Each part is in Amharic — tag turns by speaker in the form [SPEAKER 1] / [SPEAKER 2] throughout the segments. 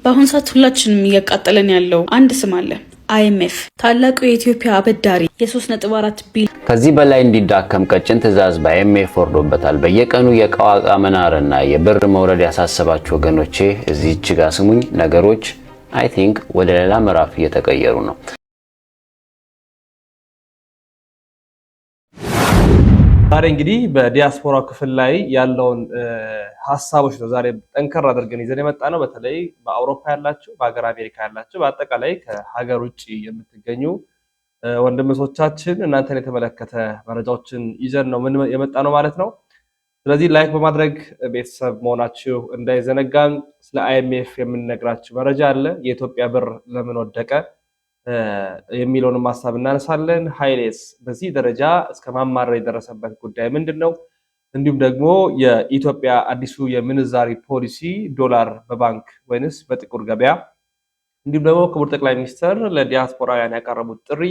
[SPEAKER 1] በአሁን ሰዓት ሁላችንም እያቃጠለን ያለው አንድ ስም አለ። IMF ታላቁ የኢትዮጵያ አበዳሪ የ3.4 ቢሊዮን
[SPEAKER 2] ከዚህ በላይ እንዲዳከም ቀጭን ትዕዛዝ በIMF ወርዶበታል። በየቀኑ የዕቃ ዋጋ መናርና የብር መውረድ ያሳሰባችሁ ወገኖቼ እዚህች ጋር ስሙኝ። ነገሮች አይ ቲንክ ወደ ሌላ ምዕራፍ እየተቀየሩ ነው።
[SPEAKER 3] ዛሬ እንግዲህ በዲያስፖራ ክፍል ላይ ያለውን ሐሳቦች ነው ዛሬ ጠንከር አድርገን ይዘን የመጣ ነው። በተለይ በአውሮፓ ያላችሁ፣ በሀገር አሜሪካ ያላችሁ፣ በአጠቃላይ ከሀገር ውጭ የምትገኙ ወንድሞቻችን እናንተን የተመለከተ መረጃዎችን ይዘን ነው የመጣ ነው ማለት ነው። ስለዚህ ላይክ በማድረግ ቤተሰብ መሆናችሁ እንዳይዘነጋን። ስለ IMF የምንነግራችሁ መረጃ አለ። የኢትዮጵያ ብር ለምን ወደቀ የሚለውን ሐሳብ እናነሳለን። ሃይሌስ በዚህ ደረጃ እስከ ማማረር የደረሰበት ጉዳይ ምንድነው? እንዲሁም ደግሞ የኢትዮጵያ አዲሱ የምንዛሪ ፖሊሲ ዶላር በባንክ ወይንስ በጥቁር ገበያ፣ እንዲሁም ደግሞ ክቡር ጠቅላይ ሚኒስትር ለዲያስፖራውያን ያቀረቡት ጥሪ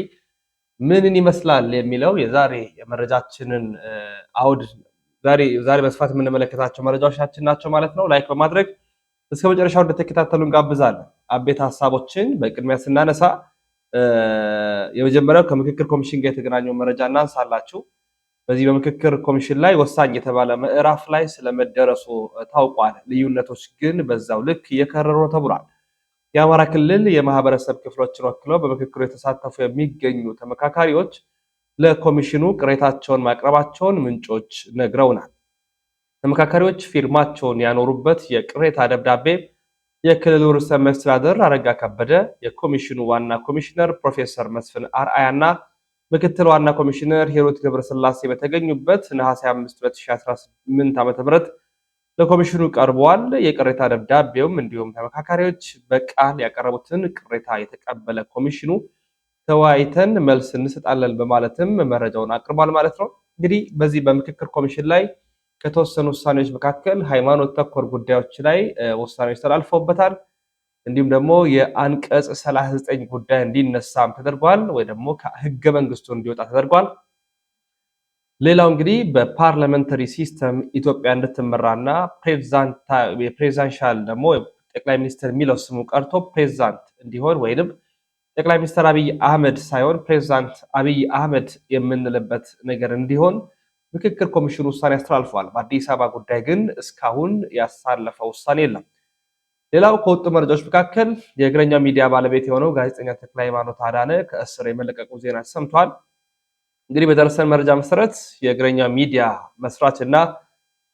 [SPEAKER 3] ምንን ይመስላል የሚለው የዛሬ የመረጃችንን አውድ ዛሬ በስፋት የምንመለከታቸው መረጃዎቻችን ናቸው ማለት ነው። ላይክ በማድረግ እስከ መጨረሻው እንድትከታተሉ እንጋብዛለን። አቤት ሐሳቦችን በቅድሚያ ስናነሳ የመጀመሪያው ከምክክር ኮሚሽን ጋር የተገናኘው መረጃ እናንሳላችሁ። በዚህ በምክክር ኮሚሽን ላይ ወሳኝ የተባለ ምዕራፍ ላይ ስለመደረሱ ታውቋል። ልዩነቶች ግን በዛው ልክ እየከረሩ ነው ተብሏል። የአማራ ክልል የማህበረሰብ ክፍሎችን ወክለው በምክክሩ የተሳተፉ የሚገኙ ተመካካሪዎች ለኮሚሽኑ ቅሬታቸውን ማቅረባቸውን ምንጮች ነግረውናል። ተመካካሪዎች ፊርማቸውን ያኖሩበት የቅሬታ ደብዳቤ የክልሉ ርዕሰ መስተዳድር አረጋ ከበደ፣ የኮሚሽኑ ዋና ኮሚሽነር ፕሮፌሰር መስፍን አርአያና ምክትል ዋና ኮሚሽነር ሂሩት ገብረስላሴ በተገኙበት ነሐሴ 5 2018 ዓ.ም ለኮሚሽኑ ቀርቧል። የቅሬታ ደብዳቤውም እንዲሁም ተመካካሪዎች በቃል ያቀረቡትን ቅሬታ የተቀበለ ኮሚሽኑ ተወያይተን መልስ እንሰጣለን በማለትም መረጃውን አቅርቧል ማለት ነው። እንግዲህ በዚህ በምክክር ኮሚሽን ላይ ከተወሰኑ ውሳኔዎች መካከል ሃይማኖት ተኮር ጉዳዮች ላይ ውሳኔዎች ተላልፈውበታል። እንዲሁም ደግሞ የአንቀጽ 39 ጉዳይ እንዲነሳም ተደርጓል፣ ወይ ደግሞ ከህገ መንግስቱ እንዲወጣ ተደርጓል። ሌላው እንግዲህ በፓርላሜንታሪ ሲስተም ኢትዮጵያ እንድትመራና ፕሬዚዳንሻል ደግሞ ጠቅላይ ሚኒስትር የሚለው ስሙ ቀርቶ ፕሬዚዳንት እንዲሆን ወይንም ጠቅላይ ሚኒስትር አብይ አህመድ ሳይሆን ፕሬዚዳንት አብይ አህመድ የምንልበት ነገር እንዲሆን ምክክር ኮሚሽኑ ውሳኔ አስተላልፏል። በአዲስ አበባ ጉዳይ ግን እስካሁን ያሳለፈው ውሳኔ የለም። ሌላው ከወጡ መረጃዎች መካከል የእግረኛ ሚዲያ ባለቤት የሆነው ጋዜጠኛ ተክለሃይማኖት አዳነ ከእስር የመለቀቁ ዜና ተሰምቷል። እንግዲህ በደረሰን መረጃ መሰረት የእግረኛ ሚዲያ መስራችና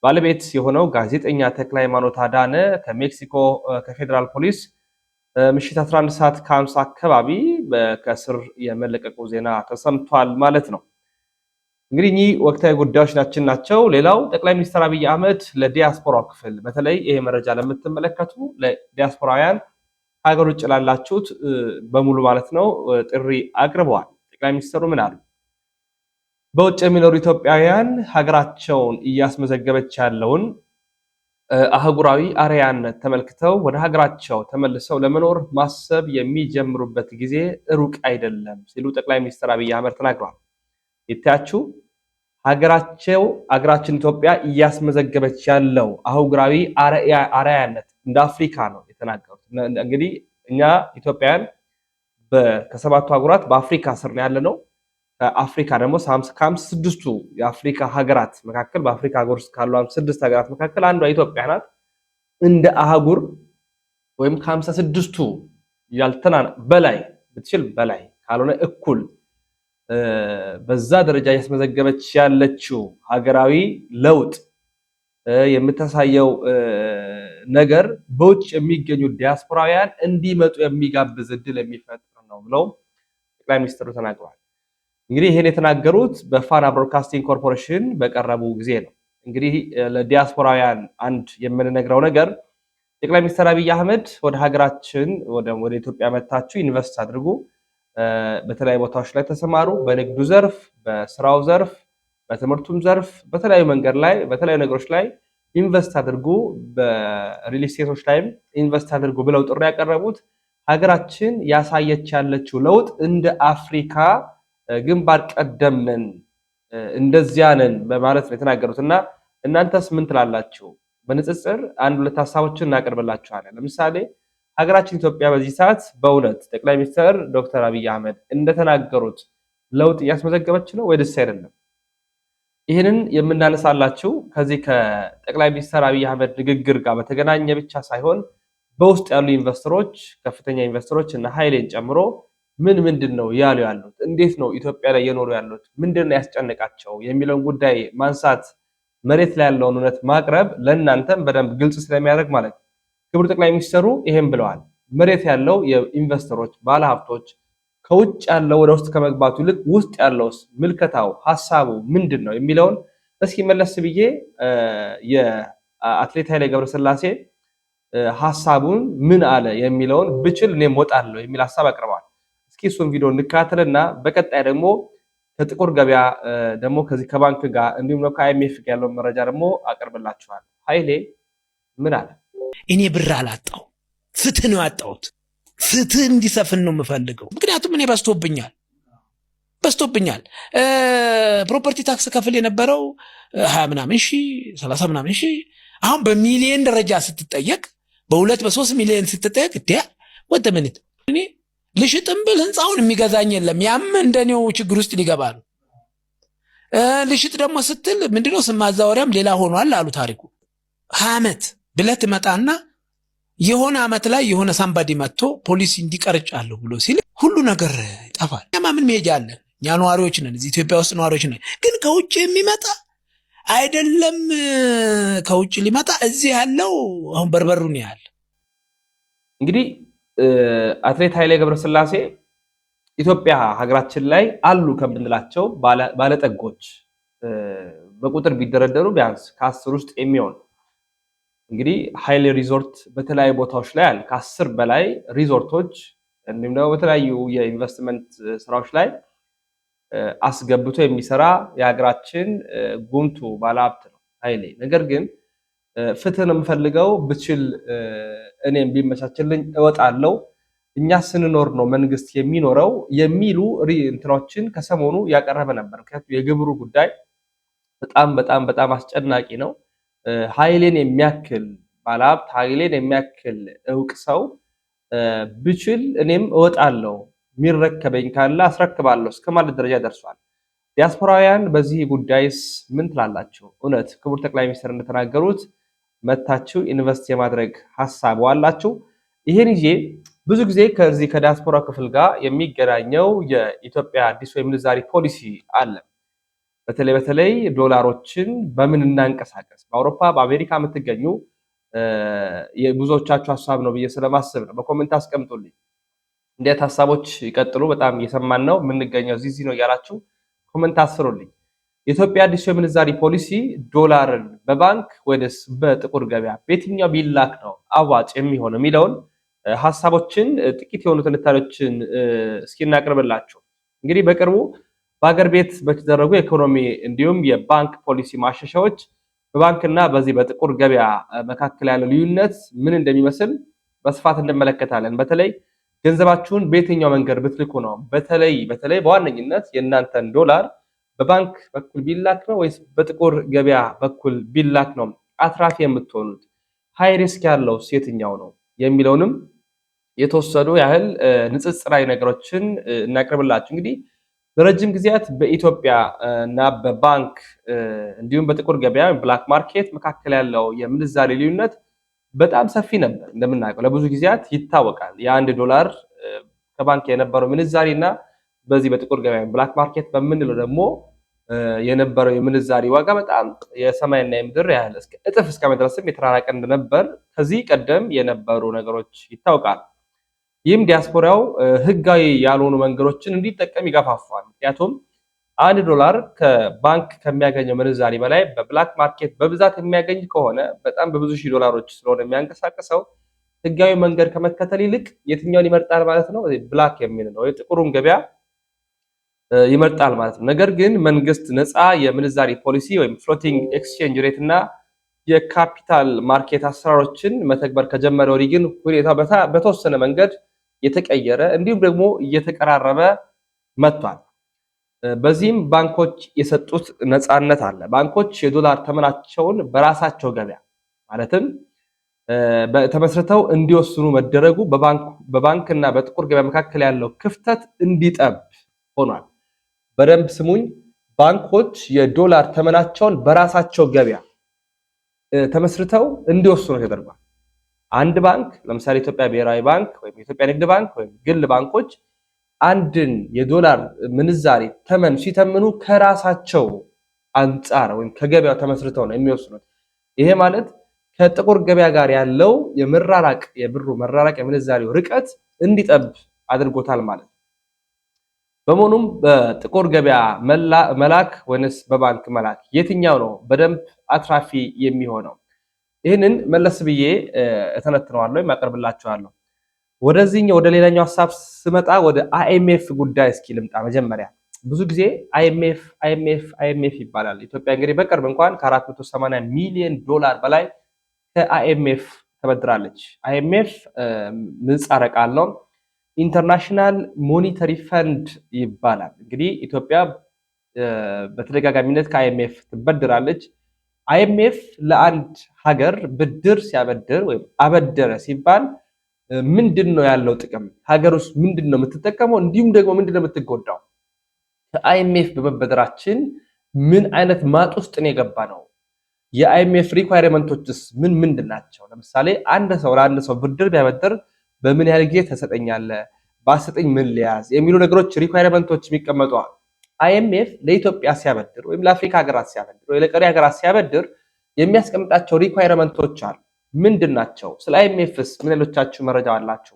[SPEAKER 3] ባለቤት የሆነው ጋዜጠኛ ተክለሃይማኖት አዳነ ከሜክሲኮ ከፌዴራል ፖሊስ ምሽት 11 ሰዓት ከ50 አካባቢ ከእስር የመለቀቁ ዜና ተሰምቷል ማለት ነው። እንግዲህ እኚህ ወቅታዊ ጉዳዮች ናቸው። ሌላው ጠቅላይ ሚኒስትር አብይ አህመድ ለዲያስፖራ ክፍል በተለይ ይሄ መረጃ ለምትመለከቱ ለዲያስፖራውያን ሀገር ውጭ ላላችሁት በሙሉ ማለት ነው ጥሪ አቅርበዋል። ጠቅላይ ሚኒስትሩ ምን አሉ? በውጭ የሚኖሩ ኢትዮጵያውያን ሀገራቸውን እያስመዘገበች ያለውን አህጉራዊ አርአያነት ተመልክተው ወደ ሀገራቸው ተመልሰው ለመኖር ማሰብ የሚጀምሩበት ጊዜ ሩቅ አይደለም ሲሉ ጠቅላይ ሚኒስትር አብይ አህመድ ተናግረዋል። ይታያችሁ ሀገራችን ኢትዮጵያ እያስመዘገበች ያለው አህጉራዊ አርአያነት እንደ አፍሪካ ነው የተናገሩት። እንግዲህ እኛ ኢትዮጵያውያን ከሰባቱ አህጉራት በአፍሪካ ስር ነው ያለነው። ከአፍሪካ ደግሞ ከ56ቱ የአፍሪካ ሀገራት መካከል በአፍሪካ ሀገር ውስጥ ካሉ 56 ሀገራት መካከል አንዷ ኢትዮጵያ ናት። እንደ አህጉር ወይም ከ56ቱ በላይ ብትችል በላይ ካልሆነ እኩል በዛ ደረጃ ያስመዘገበች ያለችው ሀገራዊ ለውጥ የምታሳየው ነገር በውጭ የሚገኙ ዲያስፖራውያን እንዲመጡ የሚጋብዝ እድል የሚፈጥር ነው ብለው ጠቅላይ ሚኒስትሩ ተናግረዋል። እንግዲህ ይሄን የተናገሩት በፋና ብሮድካስቲንግ ኮርፖሬሽን በቀረቡ ጊዜ ነው። እንግዲህ ለዲያስፖራውያን አንድ የምንነግረው ነገር ጠቅላይ ሚኒስትር አብይ አህመድ ወደ ሀገራችን ወደ ኢትዮጵያ መታችሁ ኢንቨስት አድርጉ፣ በተለያዩ ቦታዎች ላይ ተሰማሩ፣ በንግዱ ዘርፍ፣ በስራው ዘርፍ፣ በትምህርቱም ዘርፍ፣ በተለያዩ መንገድ ላይ በተለያዩ ነገሮች ላይ ኢንቨስት አድርጉ፣ በሪል ስቴቶች ላይም ኢንቨስት አድርጉ ብለው ጥሪ ያቀረቡት ሀገራችን ያሳየች ያለችው ለውጥ እንደ አፍሪካ ግንባር ቀደም ነን፣ እንደዚያ ነን በማለት ነው የተናገሩት። እና እናንተስ ምን ትላላችሁ? በንጽጽር አንድ ሁለት ሐሳቦችን እናቀርብላችኋለን። ለምሳሌ ሀገራችን ኢትዮጵያ በዚህ ሰዓት በእውነት ጠቅላይ ሚኒስትር ዶክተር አብይ አህመድ እንደተናገሩት ለውጥ እያስመዘገበች ነው ወይስ አይደለም? ይህንን የምናነሳላችሁ ከዚህ ከጠቅላይ ሚኒስትር አብይ አህመድ ንግግር ጋር በተገናኘ ብቻ ሳይሆን በውስጥ ያሉ ኢንቨስተሮች፣ ከፍተኛ ኢንቨስተሮች እና ኃይሌን ጨምሮ ምንድን ነው ያሉ ያሉት፣ እንዴት ነው ኢትዮጵያ ላይ የኖሩ ያሉት፣ ምንድነው ያስጨነቃቸው የሚለውን ጉዳይ ማንሳት፣ መሬት ላይ ያለውን እውነት ማቅረብ ለእናንተም በደንብ ግልጽ ስለሚያደርግ ማለት ነው። ክቡር ጠቅላይ ሚኒስትሩ ይሄን ብለዋል። መሬት ያለው የኢንቨስተሮች ባለሀብቶች ከውጭ ያለው ወደ ውስጥ ከመግባቱ ይልቅ ውስጥ ያለውስ ምልከታው ሐሳቡ ምንድን ነው የሚለውን እስኪ መለስ ብዬ የአትሌት ኃይሌ ገብረስላሴ ሐሳቡን ምን አለ የሚለውን ብችል እኔም ወጣለሁ የሚል ሐሳብ አቅርበዋል። እስኪ እሱን ቪዲዮ እንከታተልና በቀጣይ ደግሞ ከጥቁር ገበያ ደግሞ ከዚህ ከባንክ ጋር እንዲሁም ነው ከአይኤምኤፍ ጋር ያለው መረጃ ደግሞ አቀርብላችኋል። ኃይሌ ምን አለ?
[SPEAKER 4] እኔ ብር አላጣው፣ ፍትህ ነው ያጣሁት። ፍትህ እንዲሰፍን ነው የምፈልገው። ምክንያቱም እኔ በዝቶብኛል። ፕሮፐርቲ ታክስ ከፍል የነበረው 20 ምናምን ሺህ 30 ምናምን ሺህ አሁን በሚሊዮን ደረጃ ስትጠየቅ በ2 በ3 ሚሊዮን ስትጠየቅ ወደ ምንት እኔ ልሽጥም ብል ህንፃውን የሚገዛኝ የለም። ያም እንደኔው ችግር ውስጥ ሊገባ ነው። ልሽጥ ደግሞ ስትል ምንድነው ስም ማዛወሪያም ሌላ ሆኗል አሉ ታሪኩ። 20 ዓመት ብለህ ትመጣና የሆነ ዓመት ላይ የሆነ ሳምባዲ መጥቶ ፖሊሲ እንዲቀርጫለሁ ብሎ ሲል ሁሉ ነገር ይጠፋል። ያማ ምን መሄጃ አለ? እኛ ነዋሪዎች ነን፣ እዚህ ኢትዮጵያ ውስጥ ነዋሪዎች ነን። ግን ከውጭ የሚመጣ አይደለም፣ ከውጭ ሊመጣ እዚህ ያለው አሁን በርበሩን ያህል።
[SPEAKER 3] እንግዲህ አትሌት ኃይሌ ገብረስላሴ ኢትዮጵያ ሀገራችን ላይ አሉ ከምንላቸው ባለጠጎች በቁጥር ቢደረደሩ ቢያንስ ከ10 ውስጥ የሚሆን እንግዲህ ኃይሌ ሪዞርት በተለያዩ ቦታዎች ላይ አለ። ከ10 በላይ ሪዞርቶች እንዲሁም ደግሞ በተለያዩ የኢንቨስትመንት ስራዎች ላይ አስገብቶ የሚሰራ የሀገራችን ጉምቱ ባለሀብት ነው ኃይሌ። ነገር ግን ፍትህን የምፈልገው ብችል እኔም ቢመቻችልኝ እወጣለሁ፣ እኛ ስንኖር ነው መንግስት የሚኖረው የሚሉ እንትኖችን ከሰሞኑ ያቀረበ ነበር። ምክንያቱም የግብሩ ጉዳይ በጣም አስጨናቂ ነው። ኃይሌን የሚያክል ባለሀብት፣ ኃይሌን የሚያክል እውቅ ሰው ብችል እኔም እወጣለሁ፣ የሚረከበኝ ካለ አስረክባለሁ እስከማለት ደረጃ ደርሷል። ዲያስፖራውያን በዚህ ጉዳይስ ምን ትላላችሁ? እውነት ክቡር ጠቅላይ ሚኒስትር እንደተናገሩት መታችሁ ኢንቨስት የማድረግ ሐሳቡ አላችሁ? ይሄን ይዤ ብዙ ጊዜ ከዚህ ከዲያስፖራ ክፍል ጋር የሚገናኘው የኢትዮጵያ አዲሱ የምንዛሪ ፖሊሲ አለ። በተለይ ዶላሮችን በምን እናንቀሳቀስ፣ በአውሮፓ በአሜሪካ የምትገኙ የብዙዎቻችሁ ሐሳብ ነው ብዬ ስለማስብ ነው። በኮሜንት አስቀምጡልኝ። እንዴት ሐሳቦች ይቀጥሉ። በጣም እየሰማን ነው የምንገኘው እዚህ ነው ያላችሁ ኮሜንት አስሩልኝ። የኢትዮጵያ አዲሱ የምንዛሪ ፖሊሲ ዶላርን በባንክ ወይስ በጥቁር ገበያ በየትኛው ቢላክ ነው አዋጭ የሚሆነው የሚለውን ሐሳቦችን ጥቂት የሆኑ ትንታኔዎችን እስኪ እናቅርብላችሁ። እንግዲህ በቅርቡ በአገር ቤት በተደረጉ የኢኮኖሚ እንዲሁም የባንክ ፖሊሲ ማሻሻያዎች በባንክና በዚህ በጥቁር ገበያ መካከል ያለው ልዩነት ምን እንደሚመስል በስፋት እንመለከታለን። በተለይ ገንዘባችሁን በየትኛው መንገድ ብትልኩ ነው በተለይ በዋነኝነት የእናንተን ዶላር በባንክ በኩል ቢላክ ነው ወይስ በጥቁር ገበያ በኩል ቢላክ ነው አትራፊ የምትሆኑት? ሃይ ሪስክ ያለው የትኛው ነው የሚለውንም የተወሰዱ ያህል ንጽጽራዊ ነገሮችን እናቀርብላችሁ። እንግዲህ ለረጅም ጊዜያት በኢትዮጵያ እና በባንክ እንዲሁም በጥቁር ገበያ ብላክ ማርኬት መካከል ያለው የምንዛሬ ልዩነት በጣም ሰፊ ነበር። እንደምናውቀው ለብዙ ጊዜያት ይታወቃል። የአንድ ዶላር ከባንክ የነበረው ምንዛሬ እና በዚህ በጥቁር ገበያ ብላክ ማርኬት በምንለው ደግሞ የነበረው የምንዛሬ ዋጋ በጣም የሰማይና የምድር ያህል እጥፍ እስከ መድረስም የተራራቀ እንደነበር ከዚህ ቀደም የነበሩ ነገሮች ይታወቃል። ይህም ዲያስፖራው ህጋዊ ያልሆኑ መንገዶችን እንዲጠቀም ይገፋፋል። ምክንያቱም አንድ ዶላር ከባንክ ከሚያገኘው ምንዛሬ በላይ በብላክ ማርኬት በብዛት የሚያገኝ ከሆነ በጣም በብዙ ሺህ ዶላሮች ስለሆነ የሚያንቀሳቀሰው ህጋዊ መንገድ ከመከተል ይልቅ የትኛውን ይመርጣል ማለት ነው? ብላክ የሚለው የጥቁሩን ገበያ ይመርጣል ማለት ነው። ነገር ግን መንግስት ነፃ የምንዛሪ ፖሊሲ ወይም ፍሎቲንግ ኤክስቼንጅ ሬት እና የካፒታል ማርኬት አሰራሮችን መተግበር ከጀመረ ወዲህ ግን ሁኔታው በተወሰነ መንገድ የተቀየረ እንዲሁም ደግሞ እየተቀራረበ መጥቷል። በዚህም ባንኮች የሰጡት ነፃነት አለ። ባንኮች የዶላር ተመናቸውን በራሳቸው ገበያ ማለትም ተመስርተው እንዲወስኑ መደረጉ በባንክና በጥቁር ገበያ መካከል ያለው ክፍተት እንዲጠብ ሆኗል። በደንብ ስሙኝ። ባንኮች የዶላር ተመናቸውን በራሳቸው ገበያ ተመስርተው እንዲወስኑ ተደርጓል። አንድ ባንክ ለምሳሌ ኢትዮጵያ ብሔራዊ ባንክ ወይም የኢትዮጵያ ንግድ ባንክ ወይም ግል ባንኮች አንድን የዶላር ምንዛሬ ተመን ሲተምኑ ከራሳቸው አንጻር ወይም ከገበያው ተመስርተው ነው የሚወስኑት። ይሄ ማለት ከጥቁር ገበያ ጋር ያለው የብሩ መራራቅ የምንዛሬው ርቀት እንዲጠብ አድርጎታል ማለት ነው። በመሆኑም በጥቁር ገበያ መላክ ወይስ በባንክ መላክ የትኛው ነው በደንብ አትራፊ የሚሆነው? ይህንን መለስ ብዬ እተነትነዋለሁ ያቀርብላችኋለሁ። ወደዚህኛው ወደ ሌላኛው ሐሳብ ስመጣ ወደ አይኤምኤፍ ጉዳይ እስኪ ልምጣ። መጀመሪያ ብዙ ጊዜ አይኤምኤፍ ይባላል። ኢትዮጵያ እንግዲህ በቅርብ እንኳን ከ480 ሚሊዮን ዶላር በላይ ከአይኤምኤፍ ተበድራለች። አይኤምኤፍ ምህጻረ ቃል ነው፣ ኢንተርናሽናል ሞኒተሪ ፈንድ ይባላል። እንግዲህ ኢትዮጵያ በተደጋጋሚነት ከአይኤምኤፍ ትበድራለች። አይኤምኤፍ ለአንድ ሀገር ብድር ሲያበድር ወይም አበደረ ሲባል ምንድነው ያለው ጥቅም? ሀገር ውስጥ ምንድነው የምትጠቀመው? እንዲሁም ደግሞ ምንድነው የምትጎዳው? ከአይኤምኤፍ በመበደራችን ምን አይነት ማጥ ውስጥ ነው የገባ ነው? የአይኤምኤፍ ሪኳየርመንቶችስ ምንድን ናቸው? ለምሳሌ አንድ ሰው ለአንድ ሰው ብድር ቢያበድር በምን ያህል ጊዜ ተሰጠኛለህ፣ ባሰጠኝ ምን ሊያዝ የሚሉ ነገሮች ሪኳየርመንቶች የሚቀመጠዋል። አይኤምኤፍ ለኢትዮጵያ ሲያበድር ወይም ለአፍሪካ ሀገራት ሲያበድር ወይ ለቀሪ ሀገራት ሲያበድር የሚያስቀምጣቸው ሪኳየርመንቶች አሉ። ምንድን ናቸው? ስለ አይኤምኤፍስ ምን ሌሎቻችሁ መረጃ አላችሁ?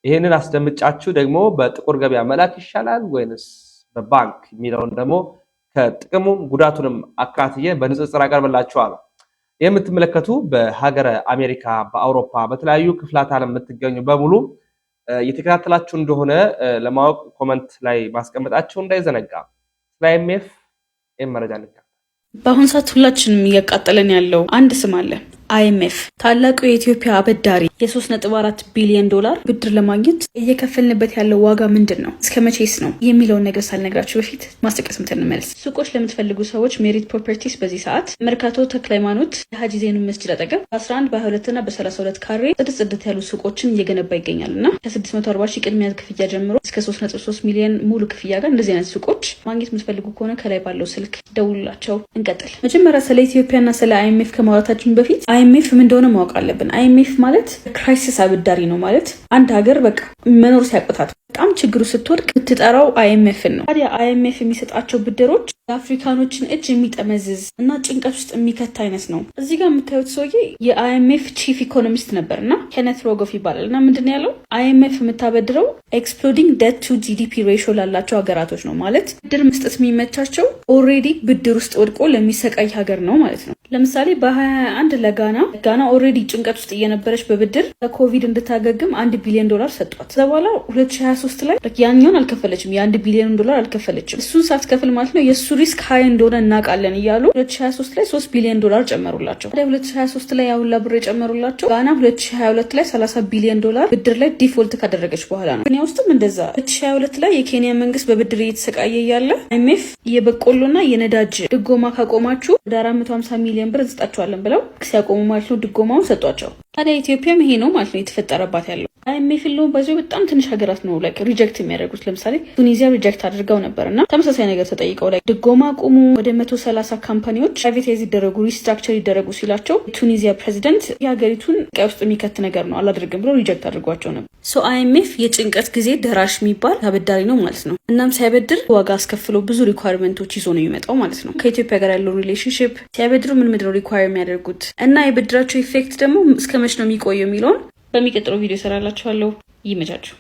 [SPEAKER 3] ይሄንን አስደምጫችሁ ደግሞ በጥቁር ገበያ መላክ ይሻላል ወይንስ በባንክ የሚለውን ደግሞ ከጥቅሙ ጉዳቱንም አካትዬ በንጽጽር አቀርብላችኋለሁ። የምትመለከቱ በሀገረ አሜሪካ፣ በአውሮፓ፣ በተለያዩ ክፍላት ዓለም የምትገኙ በሙሉ እየተከታተላችሁ እንደሆነ ለማወቅ ኮመንት ላይ ማስቀመጣችሁ እንዳይዘነጋ። ስለ አይኤምኤፍ መረጃ ልካ
[SPEAKER 1] በአሁኑ ሰዓት ሁላችንም እያቃጠለን ያለው አንድ ስም አለ፣ አይኤምኤፍ። ታላቁ የኢትዮጵያ አበዳሪ የ3.4 ቢሊዮን ዶላር ብድር ለማግኘት እየከፈልንበት ያለው ዋጋ ምንድን ነው? እስከ መቼስ ነው የሚለውን ነገር ሳልነግራችሁ በፊት ማስጠቀስ እንመለስ። ሱቆች ለምትፈልጉ ሰዎች ሜሪት ፕሮፐርቲስ በዚህ ሰዓት መርካቶ ተክለ ሃይማኖት የሀጂ ዜኑ መስጂድ አጠገብ በ11 በ22 እና በ32 ካሬ ጽድት ያሉ ሱቆችን እየገነባ ይገኛል እና ከ640 ሺህ ቅድሚያ ክፍያ ጀምሮ እስከ 3.3 ሚሊዮን ሙሉ ክፍያ ጋር እንደዚህ አይነት ሱቆች ማግኘት የምትፈልጉ ከሆነ ከላይ ባለው ስልክ ደውሉላቸው። እንቀጥል። መጀመሪያ ስለ ኢትዮጵያና ስለ አይኤምኤፍ ከማውራታችን በፊት አይኤምኤፍ ምን እንደሆነ ማወቅ አለብን። አይኤምኤፍ ማለት ክራይሲስ አበዳሪ ነው ማለት አንድ ሀገር በቃ መኖር ሲያቅታት በጣም ችግሩ ስትወድቅ የምትጠራው አይኤምኤፍን ነው። ታዲያ አይኤምኤፍ የሚሰጣቸው ብድሮች የአፍሪካኖችን እጅ የሚጠመዝዝ እና ጭንቀት ውስጥ የሚከት አይነት ነው። እዚህ ጋር የምታዩት ሰውዬ የአይኤምኤፍ ቺፍ ኢኮኖሚስት ነበር እና ኬነት ሮጎፍ ይባላል እና ምንድን ያለው አይኤምኤፍ የምታበድረው ኤክስፕሎዲንግ ዴት ቱ ጂዲፒ ሬሾ ላላቸው ሀገራቶች ነው ማለት ብድር መስጠት የሚመቻቸው ኦልሬዲ ብድር ውስጥ ወድቆ ለሚሰቃይ ሀገር ነው ማለት ነው። ለምሳሌ በ2021 ለጋና ኦልሬዲ ጭንቀት ውስጥ እየነበረች በብድር ከኮቪድ እንድታገግም 1 ቢሊዮን ዶላር ሰጧት። ከዛ በኋላ 2023 ላይ ያኛውን አልከፈለችም፣ የ1 ቢሊዮን ዶላር አልከፈለችም። እሱን ሳትከፍል ማለት ነው የእሱ ሪስክ ሀይ እንደሆነ እናውቃለን እያሉ 2023 ላይ 3 ቢሊዮን ዶላር ጨመሩላቸው። ታዲያ 2023 ላይ ያሁላ ብር የጨመሩላቸው ጋና 2022 ላይ 30 ቢሊዮን ዶላር ብድር ላይ ዲፎልት ካደረገች በኋላ ነው። ኬንያ ውስጥም እንደዛ 2022 ላይ የኬንያ መንግስት በብድር እየተሰቃየ እያለ አይኤምኤፍ የበቆሎና የነዳጅ ድጎማ ካቆማችሁ ወደ 450 ሚሊዮን ብር እንሰጣቸዋለን ብለው ሲያቆሙ ማለት ነው ድጎማውን ሰጧቸው። ታዲያ ኢትዮጵያም ይሄ ነው ማለት ነው የተፈጠረባት ያለው። አይኤምኤፍ ሎን በዚህ በጣም ትንሽ ሀገራት ነው ላይክ ሪጀክት የሚያደርጉት። ለምሳሌ ቱኒዚያ ሪጀክት አድርገው ነበርና ተመሳሳይ ነገር ተጠይቀው ላይ ድጎማ ቁሙ፣ ወደ 130 ካምፓኒዎች ፕራይቬታይዝ ይደረጉ፣ ሪስትራክቸር ይደረጉ ሲላቸው ቱኒዚያ ፕሬዚደንት የሀገሪቱን ቀይ ውስጥ የሚከት ነገር ነው አላደርግም ብለው ሪጀክት አድርጓቸው ነበር። ሶ አይኤምኤፍ የጭንቀት ጊዜ ደራሽ የሚባል አበዳሪ ነው ማለት ነው። እናም ሲያበድር ዋጋ አስከፍሎ ብዙ ሪኳየርመንቶች ይዞ ነው የሚመጣው ማለት ነው። ከኢትዮጵያ ጋር ያለው ሪሌሽንሽፕ ሲያበድሩ ምን ምንድነው ሪኳየር የሚያደርጉት እና የብድራቸው ኢፌክት ደግሞ እስከ መች ነው የሚቆየው የሚለውን በሚቀጥለው ቪዲዮ ሰራላችኋለሁ። ይመቻችሁ።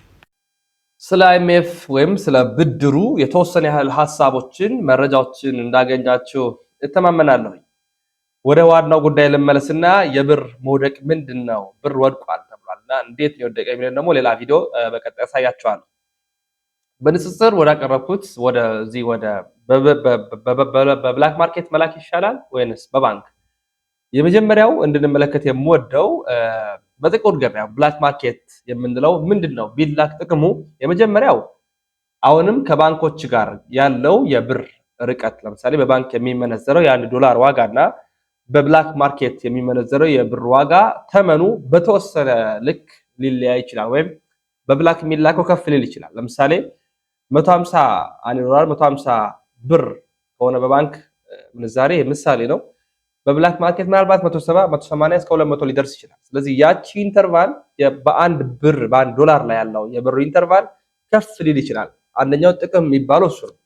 [SPEAKER 3] ስለ አይኤምኤፍ ወይም ስለ ብድሩ የተወሰነ ያህል ሀሳቦችን መረጃዎችን እንዳገኛችሁ እተማመናለሁ። ወደ ዋናው ጉዳይ ልመለስና የብር መውደቅ ምንድን ነው? ብር ወድቋል ተብሏልና እንዴት ነው የወደቀ የሚለው ደግሞ ሌላ ቪዲዮ በቀጣይ ያሳያችኋለሁ። በንጽጽር ወዳቀረብኩት ወደዚህ ወደ በብላክ ማርኬት መላክ ይሻላል ወይንስ በባንክ? የመጀመሪያው እንድንመለከት የምወደው በጥቁር ገበያ ብላክ ማርኬት የምንለው ምንድነው ቢላክ ጥቅሙ የመጀመሪያው አሁንም ከባንኮች ጋር ያለው የብር ርቀት፣ ለምሳሌ በባንክ የሚመነዘረው የ1 ዶላር ዋጋና በብላክ ማርኬት የሚመነዘረው የብር ዋጋ ተመኑ በተወሰነ ልክ ሊለያይ ይችላል፣ ወይም በብላክ የሚላከው ከፍ ሊል ይችላል። ለምሳሌ 150 $1 150 ብር ከሆነ በባንክ ምንዛሬ ምሳሌ ነው። በብላክ ማርኬት ምናልባት 170 180 እስከ 200 ሊደርስ ይችላል። ስለዚህ ያቺ ኢንተርቫል በአንድ ብር በአንድ ዶላር ላይ ያለው የብር ኢንተርቫል ከፍ ሊል ይችላል። አንደኛው ጥቅም የሚባለው እሱ ነው።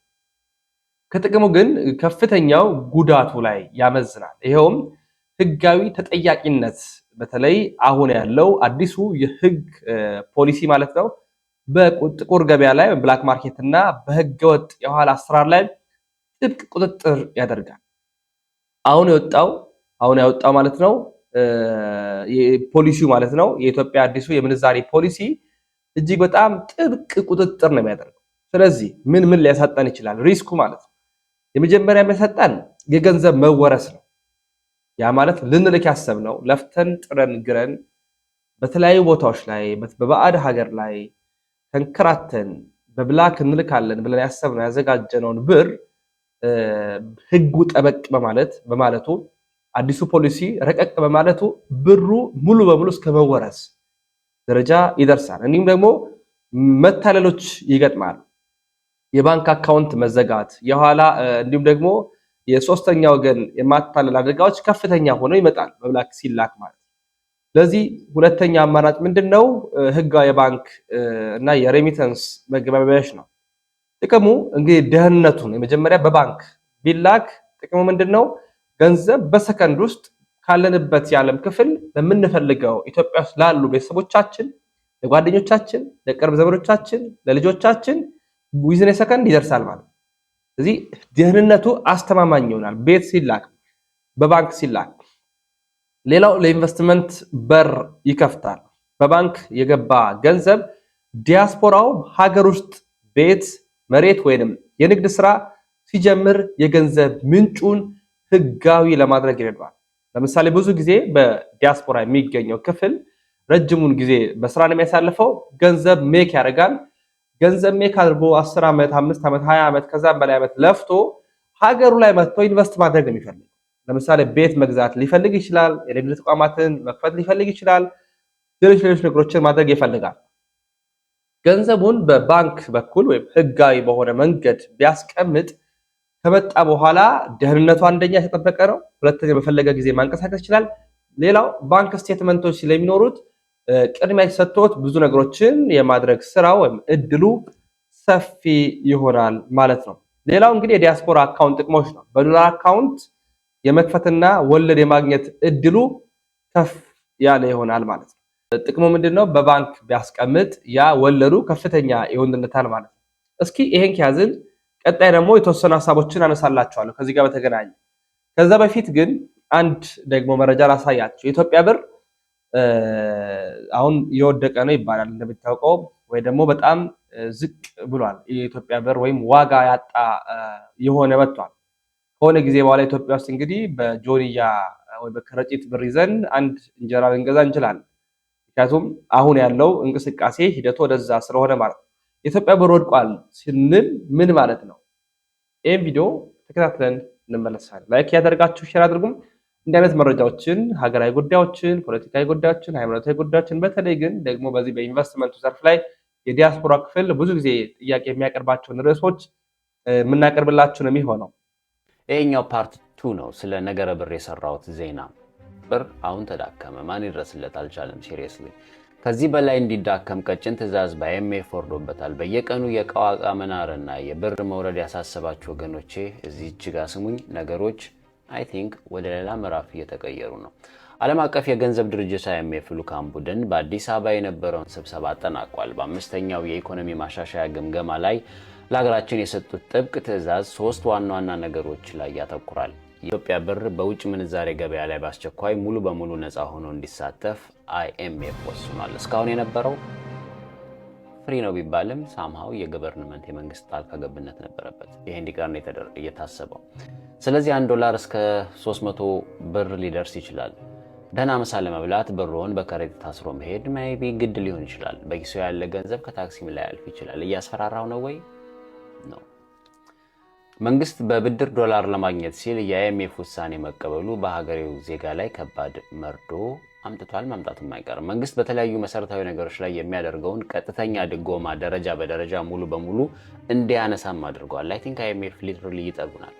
[SPEAKER 3] ከጥቅሙ ግን ከፍተኛው ጉዳቱ ላይ ያመዝናል። ይሄውም ህጋዊ ተጠያቂነት፣ በተለይ አሁን ያለው አዲሱ የህግ ፖሊሲ ማለት ነው በጥቁር ገበያ ላይ ብላክ ማርኬት እና በህገወጥ የኋላ አሰራር ላይ ጥብቅ ቁጥጥር ያደርጋል። አሁን ያወጣው ማለት ነው ፖሊሲው ማለት ነው የኢትዮጵያ አዲሱ የምንዛሬ ፖሊሲ እጅግ በጣም ጥብቅ ቁጥጥር ነው የሚያደርገው። ስለዚህ ምን ሊያሳጣን ይችላል? ሪስኩ ማለት ነው የመጀመሪያ የሚያሳጣን የገንዘብ መወረስ ነው። ያ ማለት ልንልክ ያሰብነው ለፍተን ጥረን ግረን በተለያዩ ቦታዎች ላይ በባዕድ ሀገር ላይ ተንከራተን በብላክ እንልካለን ብለን ያሰብነው ያዘጋጀነውን ብር ህጉ ጠበቅ በማለቱ አዲሱ ፖሊሲ ረቀቅ በማለቱ ብሩ ሙሉ በሙሉ እስከ መወረስ ደረጃ ይደርሳል። እንዲሁም ደግሞ መታለሎች ይገጥማሉ። የባንክ አካውንት መዘጋት፣ የኋላ እንዲሁም ደግሞ የሶስተኛ ወገን የማታለል አደጋዎች ከፍተኛ ሆነው ይመጣል በብላክ ሲላክ ማለት። ስለዚህ ሁለተኛ አማራጭ ምንድነው? ህጋዊ የባንክ እና የሬሚተንስ መገበያያዎች ነው። ጥቅሙ እንግዲህ ደህንነቱን የመጀመሪያ በባንክ ቢላክ ጥቅሙ ምንድነው? ገንዘብ በሰከንድ ውስጥ ካለንበት የዓለም ክፍል ለምንፈልገው ኢትዮጵያ ውስጥ ላሉ ቤተሰቦቻችን፣ ለጓደኞቻችን፣ ለቅርብ ዘመዶቻችን፣ ለልጆቻችን ዊዝን ሰከንድ ይደርሳል ማለት። ስለዚህ ደህንነቱ አስተማማኝ ይሆናል ቤት ሲላክ በባንክ ሲላክ። ሌላው ለኢንቨስትመንት በር ይከፍታል። በባንክ የገባ ገንዘብ ዲያስፖራው ሀገር ውስጥ ቤት መሬት ወይንም የንግድ ስራ ሲጀምር የገንዘብ ምንጩን ህጋዊ ለማድረግ ይረዳል። ለምሳሌ ብዙ ጊዜ በዲያስፖራ የሚገኘው ክፍል ረጅሙን ጊዜ በስራ ነው የሚያሳልፈው። ገንዘብ ሜክ ያደርጋል። ገንዘብ ሜክ አድርጎ 10 ዓመት 5 ዓመት 20 ዓመት ከዛም በላይ ዓመት ለፍቶ ሀገሩ ላይ መጥቶ ኢንቨስት ማድረግ ነው የሚፈልግ። ለምሳሌ ቤት መግዛት ሊፈልግ ይችላል። የንግድ ተቋማትን መክፈት ሊፈልግ ይችላል። ሌሎች ነገሮችን ማድረግ ይፈልጋል። ገንዘቡን በባንክ በኩል ወይም ህጋዊ በሆነ መንገድ ቢያስቀምጥ ከመጣ በኋላ ደህንነቱ አንደኛ የተጠበቀ ነው። ሁለተኛ በፈለገ ጊዜ ማንቀሳቀስ ይችላል። ሌላው ባንክ ስቴትመንቶች ስለሚኖሩት ቅድሚያ ተሰጥቶት ብዙ ነገሮችን የማድረግ ስራው ወይም እድሉ ሰፊ ይሆናል ማለት ነው። ሌላው እንግዲህ የዲያስፖራ አካውንት ጥቅሞች ነው። በዶላር አካውንት የመክፈትና ወለድ የማግኘት እድሉ ከፍ ያለ ይሆናል ማለት ነው። ጥቅሙ ምንድነው? በባንክ ቢያስቀምጥ ያ ወለዱ ከፍተኛ ይሆንለታል ማለት ነው። እስኪ ይሄን ከያዝን ቀጣይ ደግሞ የተወሰኑ ሀሳቦችን አነሳላችኋለሁ ከዚህ ጋር በተገናኘ። ከዛ በፊት ግን አንድ ደግሞ መረጃ ላሳያችሁ። የኢትዮጵያ ብር አሁን የወደቀ ነው ይባላል እንደምታውቀው፣ ወይ ደግሞ በጣም ዝቅ ብሏል። የኢትዮጵያ ብር ወይም ዋጋ ያጣ የሆነ መጥቷል። ከሆነ ጊዜ በኋላ ኢትዮጵያ ውስጥ እንግዲህ በጆንያ ወይ በከረጢት ብር ይዘን አንድ እንጀራ ልንገዛ እንችላለን። ምክንያቱም አሁን ያለው እንቅስቃሴ ሂደቱ ወደዛ ስለሆነ ማለት ነው። የኢትዮጵያ ብር ወድቋል ስንል ምን ማለት ነው? ይህም ቪዲዮ ተከታትለን እንመለሳለን። ላይክ ያደርጋችሁ ሼር አድርጉም። እንዲህ አይነት መረጃዎችን፣ ሀገራዊ ጉዳዮችን፣ ፖለቲካዊ ጉዳዮችን፣ ሃይማኖታዊ ጉዳዮችን በተለይ ግን ደግሞ በዚህ በኢንቨስትመንቱ ዘርፍ ላይ የዲያስፖራ ክፍል ብዙ ጊዜ ጥያቄ የሚያቀርባቸውን ርዕሶች የምናቀርብላችሁ ነው የሚሆነው።
[SPEAKER 2] ይሄኛው ፓርት 2 ነው። ስለ ነገረ ብር የሰራሁት ዜና። ብር አሁን ተዳከመ፣ ማን ይድረስለት አልቻለም። ሲሪየስሊ ከዚህ በላይ እንዲዳከም ቀጭን ትዕዛዝ በአይኤምኤፍ ወርዶበታል። በየቀኑ የዕቃ ዋጋ መናርና የብር መውረድ ያሳሰባችሁ ወገኖቼ እዚህች ጋር ስሙኝ። ነገሮች አይ ቲንክ ወደ ሌላ ምዕራፍ እየተቀየሩ ነው። ዓለም አቀፍ የገንዘብ ድርጅት አይኤምኤፍ ልዑካን ቡድን በአዲስ አበባ የነበረውን ስብሰባ አጠናቋል። በአምስተኛው የኢኮኖሚ ማሻሻያ ግምገማ ላይ ለሀገራችን የሰጡት ጥብቅ ትዕዛዝ 3 ዋና ዋና ነገሮች ላይ ያተኩራል። የኢትዮጵያ ብር በውጭ ምንዛሬ ገበያ ላይ በአስቸኳይ ሙሉ በሙሉ ነፃ ሆኖ እንዲሳተፍ አይኤምኤፍ ወስኗል። እስካሁን የነበረው ፍሪ ነው ቢባልም ሳምሃው የገቨርንመንት የመንግስት ጣልቃ ገብነት ነበረበት። ይሄ እንዲቀር ነው እየታሰበው። ስለዚህ $1 እስከ 300 ብር ሊደርስ ይችላል። ደህና ምሳ ለመብላት ብሮን በከረጢት ታስሮ መሄድ ሜይቢ ግድ ሊሆን ይችላል። በኪሱ ያለ ገንዘብ ከታክሲም ላይ ያልፍ ይችላል። እያስፈራራው ነው ወይ? ነው። መንግስት በብድር ዶላር ለማግኘት ሲል የአይኤምኤፍ ውሳኔ መቀበሉ በሀገሬው ዜጋ ላይ ከባድ መርዶ አምጥቷል። ማምጣቱም አይቀርም። መንግስት በተለያዩ መሰረታዊ ነገሮች ላይ የሚያደርገውን ቀጥተኛ ድጎማ ደረጃ በደረጃ ሙሉ በሙሉ እንዲያነሳም አድርጓል። አይ ቲንክ አይኤምኤፍ ሊትራሊ ይጠጉናል።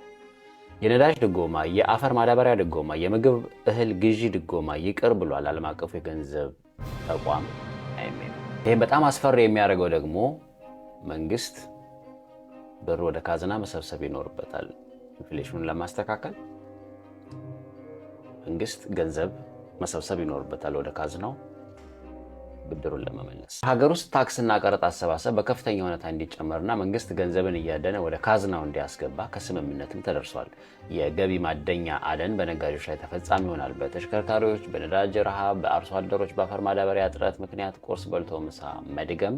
[SPEAKER 2] የነዳጅ ድጎማ፣ የአፈር ማዳበሪያ ድጎማ፣ የምግብ እህል ግዢ ድጎማ ይቅር ብሏል ዓለም አቀፉ የገንዘብ ተቋም አይኤምኤፍ። ይህም በጣም አስፈሪ የሚያደርገው ደግሞ መንግስት ብር ወደ ካዝና መሰብሰብ ይኖርበታል። ኢንፍሌሽኑን ለማስተካከል መንግስት ገንዘብ መሰብሰብ ይኖርበታል ወደ ካዝናው ብድሩን ለመመለስ። ሀገር ውስጥ ታክስና ቀረጥ አሰባሰብ በከፍተኛ ሁኔታ እንዲጨመርና መንግስት ገንዘብን እያደነ ወደ ካዝናው እንዲያስገባ ከስምምነትም ተደርሷል። የገቢ ማደኛ አደን በነጋዴዎች ላይ ተፈጻሚ ይሆናል። በተሽከርካሪዎች፣ በነዳጅ ረሃብ፣ በአርሶ አደሮች በአፈር ማዳበሪያ እጥረት ምክንያት ቁርስ በልቶ ምሳ መድገም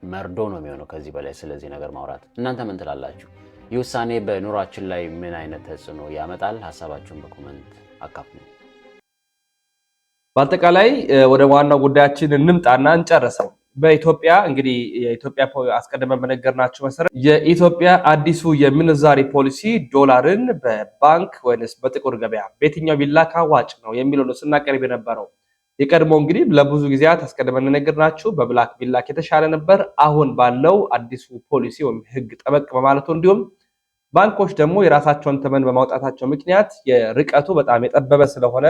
[SPEAKER 2] መርዶ ነው የሚሆነው። ከዚህ በላይ ስለዚህ ነገር ማውራት እናንተ ምን ትላላችሁ? ይህ ውሳኔ በኑሯችን ላይ ምን አይነት ተጽዕኖ ያመጣል? ሀሳባችሁን በኮሜንት አካፍሉ።
[SPEAKER 3] በአጠቃላይ ወደ ዋናው ጉዳያችን እንምጣና እንጨርሰው። በኢትዮጵያ እንግዲህ የኢትዮጵያ አስቀድመን በነገርናችሁ መሰረት የኢትዮጵያ አዲሱ የምንዛሪ ፖሊሲ ዶላርን በባንክ ወይስ በጥቁር ገበያ በየትኛው ቢላክ አዋጭ ነው የሚለው ነው ስናቀርብ የነበረው። የቀድሞ እንግዲህ ለብዙ ጊዜያት አስቀድመን ነገርናችሁ በብላክ ቢላክ የተሻለ ነበር። አሁን ባለው አዲሱ ፖሊሲ ወይም ህግ ጠበቅ በማለቱ እንዲሁም ባንኮች ደግሞ የራሳቸውን ተመን በማውጣታቸው ምክንያት የርቀቱ በጣም የጠበበ ስለሆነ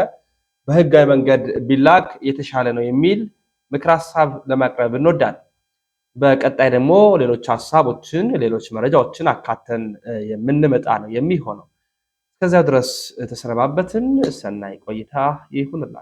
[SPEAKER 3] በህጋዊ መንገድ ቢላክ የተሻለ ነው የሚል ምክር ሐሳብ ለማቅረብ እንወዳለን። በቀጣይ ደግሞ ሌሎች ሐሳቦችን ሌሎች መረጃዎችን አካተን የምንመጣ ነው የሚሆነው። እስከዚያው ድረስ ተሰነባበትን። ሰናይ ቆይታ ይሁንላችሁ።